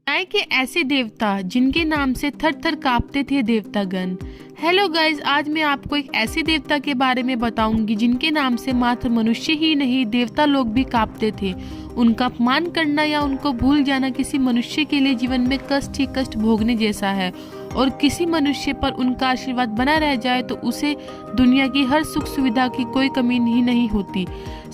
न्याय के ऐसे देवता जिनके नाम से थर थर कांपते थे देवतागण। हेलो गाइज, आज मैं आपको एक ऐसे देवता के बारे में बताऊंगी जिनके नाम से मात्र मनुष्य ही नहीं देवता लोग भी कांपते थे। उनका अपमान करना या उनको भूल जाना किसी मनुष्य के लिए जीवन में कष्ट ही कष्ट भोगने जैसा है, और किसी मनुष्य पर उनका आशीर्वाद बना रह जाए तो उसे दुनिया की हर सुख सुविधा की कोई कमी ही नहीं होती।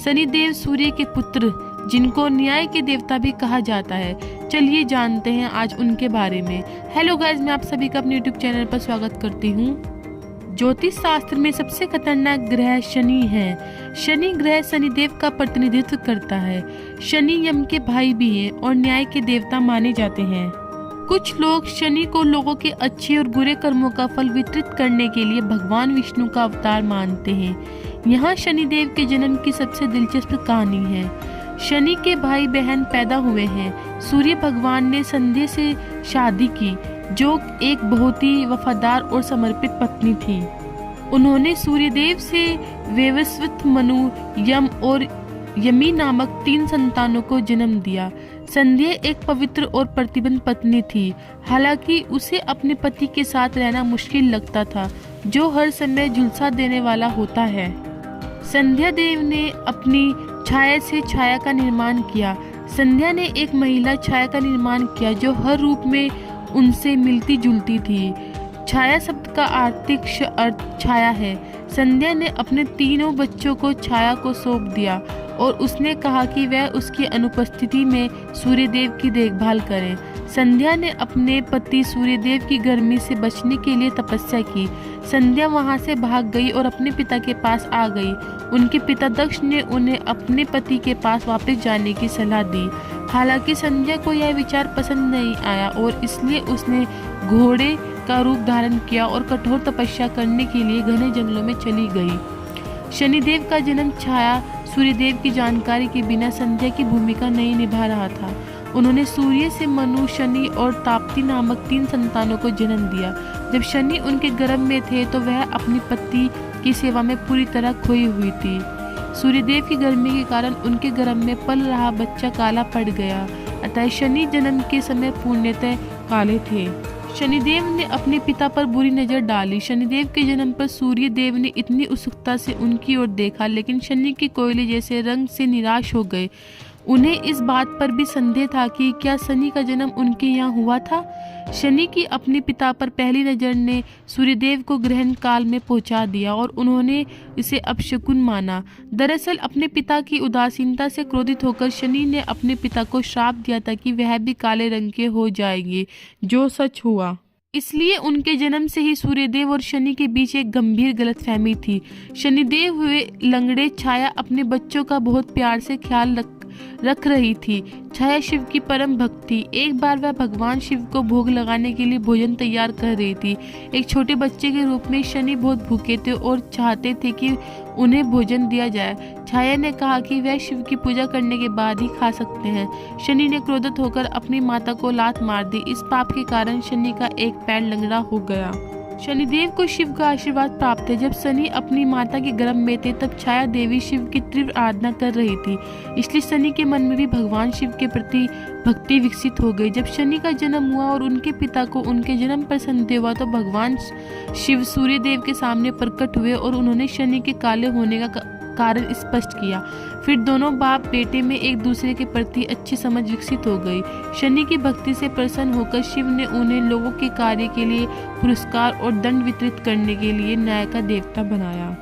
शनिदेव सूर्य के पुत्र जिनको न्याय के देवता भी कहा जाता है। चलिए जानते हैं आज उनके बारे में। हेलो गाइज, मैं आप सभी का अपने यूट्यूब चैनल पर स्वागत करती हूँ। ज्योतिष शास्त्र में सबसे खतरनाक ग्रह शनि है। शनि ग्रह शनिदेव का प्रतिनिधित्व करता है। शनि यम के भाई भी हैं और न्याय के देवता माने जाते हैं। कुछ लोग शनि को लोगों के अच्छे और बुरे कर्मों का फल वितरित करने के लिए भगवान विष्णु का अवतार मानते हैं। यहाँ शनिदेव के जन्म की सबसे दिलचस्प कहानी है। शनि के भाई बहन पैदा हुए हैं। सूर्य भगवान ने संध्या से शादी की, जो एक बहुत ही वफादार और समर्पित पत्नी थी। उन्होंने सूर्यदेव से वैवस्वत, मनु, यम और यमी नामक 3 संतानों को जन्म दिया। संध्या एक पवित्र और प्रतिबद्ध पत्नी थी। हालांकि उसे अपने पति के साथ रहना मुश्किल लगता था, जो हर समय झुलसा देने वाला होता है। संध्या देव ने अपनी छाया से छाया का निर्माण किया। संध्या ने एक महिला छाया का निर्माण किया जो हर रूप में उनसे मिलती जुलती थी। छाया शब्द का आर्थिक अर्थ छाया है। संध्या ने अपने तीनों बच्चों को छाया को सौंप दिया और उसने कहा कि वह उसकी अनुपस्थिति में सूर्यदेव की देखभाल करें। संध्या ने अपने पति सूर्यदेव की गर्मी से बचने के लिए तपस्या की। संध्या वहां से भाग गई और अपने पिता के पास आ गई। उनके पिता दक्ष ने उन्हें अपने पति के पास वापस जाने की सलाह दी। हालांकि संध्या को यह विचार पसंद नहीं आया और इसलिए उसने घोड़े का रूप धारण किया और कठोर तपस्या करने के लिए घने जंगलों में चली गई। शनिदेव का जन्म छाया सूर्यदेव की जानकारी के बिना संध्या की भूमिका नहीं निभा रहा था। उन्होंने सूर्य से मनु, शनि और ताप्ती नामक 3 संतानों को जन्म दिया। जब शनि उनके गर्भ में थे तो वह अपनी पति की सेवा में पूरी तरह खोई हुई थी। सूर्यदेव की गर्मी के कारण उनके गर्भ में पल रहा बच्चा काला पड़ गया, अतः शनि जन्म के समय पूर्णतः काले थे। शनिदेव ने अपने पिता पर बुरी नजर डाली। शनिदेव के जन्म पर सूर्यदेव ने इतनी उत्सुकता से उनकी ओर देखा, लेकिन शनि के कोयले जैसे रंग से निराश हो गए। उन्हें इस बात पर भी संदेह था कि क्या शनि का जन्म उनके यहाँ हुआ था। शनि की अपने पिता पर पहली नजर ने सूर्यदेव को ग्रहण काल में पहुंचा दिया और उन्होंने इसे अपशकुन माना। दरअसल अपने पिता की उदासीनता से क्रोधित होकर शनि ने अपने पिता को श्राप दिया था कि वह भी काले रंग के हो जाएंगे, जो सच हुआ। इसलिए उनके जन्म से ही सूर्यदेव और शनि के बीच एक गंभीर गलतफहमी थी। शनिदेव हुए लंगड़े छाया अपने बच्चों का बहुत प्यार से ख्याल रख रही थी। छाया शिव की परम भक्त थी। एक बार वह भगवान शिव को भोग लगाने के लिए भोजन तैयार कर रही थी। एक छोटे बच्चे के रूप में शनि बहुत भूखे थे और चाहते थे कि उन्हें भोजन दिया जाए। छाया ने कहा कि वह शिव की पूजा करने के बाद ही खा सकते हैं। शनि ने क्रोधित होकर अपनी माता को लात मार दी। इस पाप के कारण शनि का एक पैर लंगड़ा हो गया। शनिदेव को शिव का आशीर्वाद प्राप्त है। जब शनि अपनी माता के गर्भ में थे तब छाया देवी शिव की तीव्र आराधना कर रही थी, इसलिए शनि के मन में भी भगवान शिव के प्रति भक्ति विकसित हो गई। जब शनि का जन्म हुआ और उनके पिता को उनके जन्म पर संदेह हुआ तो भगवान शिव सूर्यदेव के सामने प्रकट हुए और उन्होंने शनि के काले होने का कारण स्पष्ट किया। फिर दोनों बाप बेटे में एक दूसरे के प्रति अच्छी समझ विकसित हो गई। शनि की भक्ति से प्रसन्न होकर शिव ने उन्हें लोगों के कार्य के लिए पुरस्कार और दंड वितरित करने के लिए न्याय का देवता बनाया।